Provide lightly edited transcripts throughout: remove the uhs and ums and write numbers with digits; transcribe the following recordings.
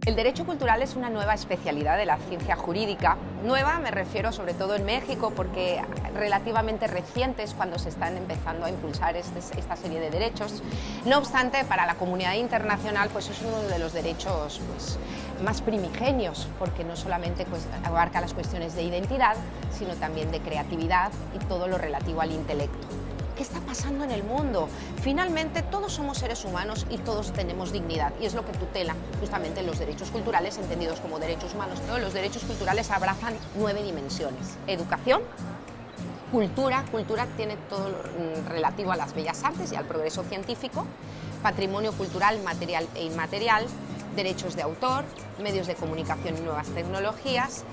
El derecho cultural es una nueva especialidad de la ciencia jurídica. Nueva me refiero sobre todo en México porque relativamente reciente es cuando se están empezando a impulsar esta serie de derechos. No obstante, para la comunidad internacional pues es uno de los derechos más primigenios porque no solamente abarca las cuestiones de identidad, sino también de creatividad y todo lo relativo al intelecto. ¿Qué está pasando en el mundo? Finalmente, todos somos seres humanos y todos tenemos dignidad, y es lo que tutela justamente los derechos culturales, entendidos como derechos humanos. Todos los derechos culturales abrazan 9 dimensiones. Educación, cultura tiene todo lo relativo a las bellas artes y al progreso científico, patrimonio cultural material e inmaterial, derechos de autor, medios de comunicación y nuevas tecnologías,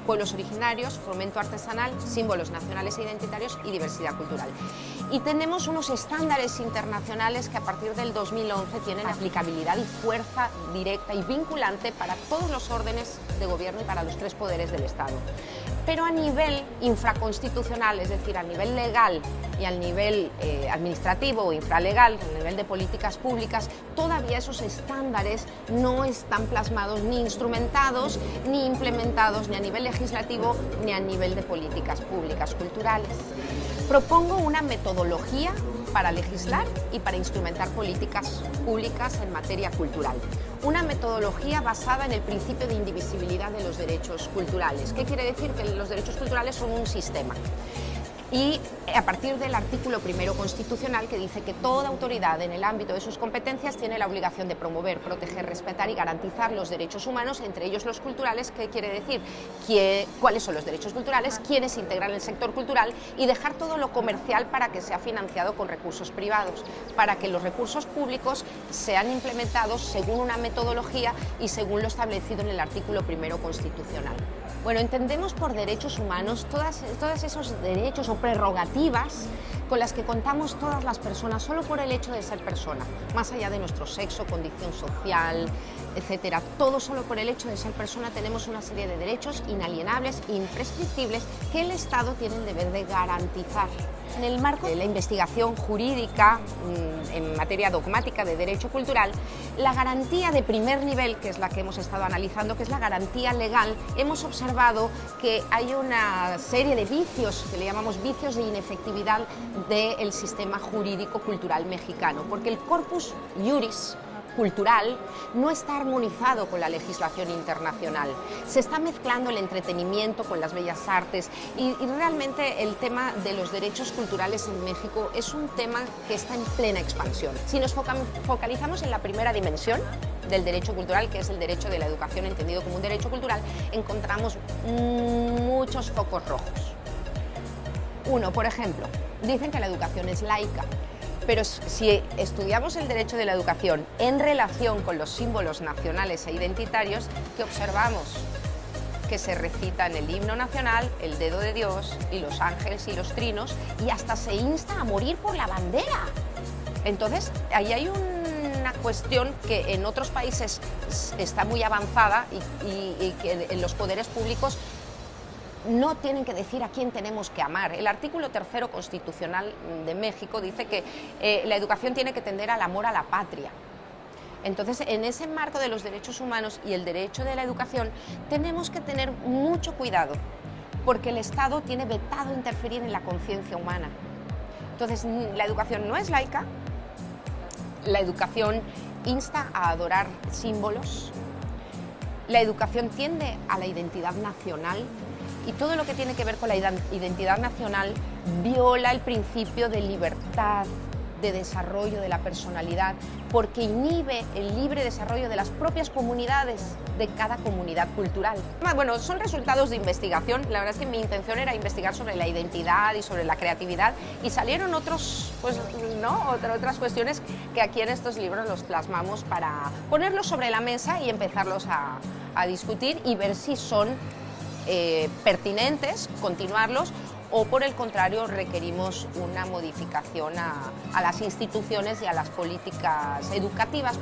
pueblos originarios, fomento artesanal, símbolos nacionales e identitarios y diversidad cultural. Y tenemos unos estándares internacionales que a partir del 2011 tienen aplicabilidad y fuerza directa y vinculante para todos los órdenes de gobierno y para los 3 poderes del Estado. Pero a nivel infraconstitucional, es decir, a nivel legal y al nivel administrativo o infralegal, a nivel de políticas públicas, todavía esos estándares no están plasmados ni instrumentados ni implementados ni a nivel legislativo ni a nivel de políticas públicas culturales. Propongo una metodología para legislar y para instrumentar políticas públicas en materia cultural. Una metodología basada en el principio de indivisibilidad de los derechos culturales. ¿Qué quiere decir? Que los derechos culturales son un sistema. Y a partir del artículo 1 constitucional que dice que toda autoridad en el ámbito de sus competencias tiene la obligación de promover, proteger, respetar y garantizar los derechos humanos, entre ellos los culturales. ¿Qué quiere decir? ¿Cuáles son los derechos culturales? ¿Quiénes integran el sector cultural? Y dejar todo lo comercial para que sea financiado con recursos privados, para que los recursos públicos sean implementados según una metodología y según lo establecido en el artículo 1 constitucional. Bueno, entendemos por derechos humanos todos esos derechos o prerrogativas con las que contamos todas las personas solo por el hecho de ser persona, más allá de nuestro sexo, condición social, etcétera. Todo solo por el hecho de ser persona tenemos una serie de derechos inalienables e imprescriptibles que el Estado tiene el deber de garantizar. En el marco de la investigación jurídica en materia dogmática de derecho cultural, la garantía de primer nivel, que es la que hemos estado analizando, que es la garantía legal, hemos observado que hay una serie de vicios, que le llamamos vicios de inefectividad del sistema jurídico cultural mexicano, porque el corpus juris cultural no está armonizado con la legislación internacional. Se está mezclando el entretenimiento con las bellas artes y realmente el tema de los derechos culturales en México es un tema que está en plena expansión. Si nos focalizamos en la primera dimensión del derecho cultural, que es el derecho de la educación entendido como un derecho cultural, encontramos muchos focos rojos. Uno, por ejemplo, dicen que la educación es laica. Pero si estudiamos el derecho de la educación en relación con los símbolos nacionales e identitarios, ¿qué observamos? Que se recitan el himno nacional, el dedo de Dios y los ángeles y los trinos, y hasta se insta a morir por la bandera. Entonces, ahí hay una cuestión que en otros países está muy avanzada y que en los poderes públicos no tienen que decir a quién tenemos que amar. El artículo 3 constitucional de México dice que la educación tiene que tender al amor a la patria. Entonces, en ese marco de los derechos humanos y el derecho de la educación, tenemos que tener mucho cuidado, porque el Estado tiene vetado interferir en la conciencia humana. Entonces, la educación no es laica, la educación insta a adorar símbolos, la educación tiende a la identidad nacional, y todo lo que tiene que ver con la identidad nacional viola el principio de libertad, de desarrollo de la personalidad, porque inhibe el libre desarrollo de las propias comunidades, de cada comunidad cultural. Bueno, son resultados de investigación. La verdad es que mi intención era investigar sobre la identidad y sobre la creatividad, y salieron otras cuestiones que aquí en estos libros los plasmamos para ponerlos sobre la mesa y empezarlos a discutir y ver si son pertinentes, continuarlos, o por el contrario requerimos una modificación a las instituciones y a las políticas educativas.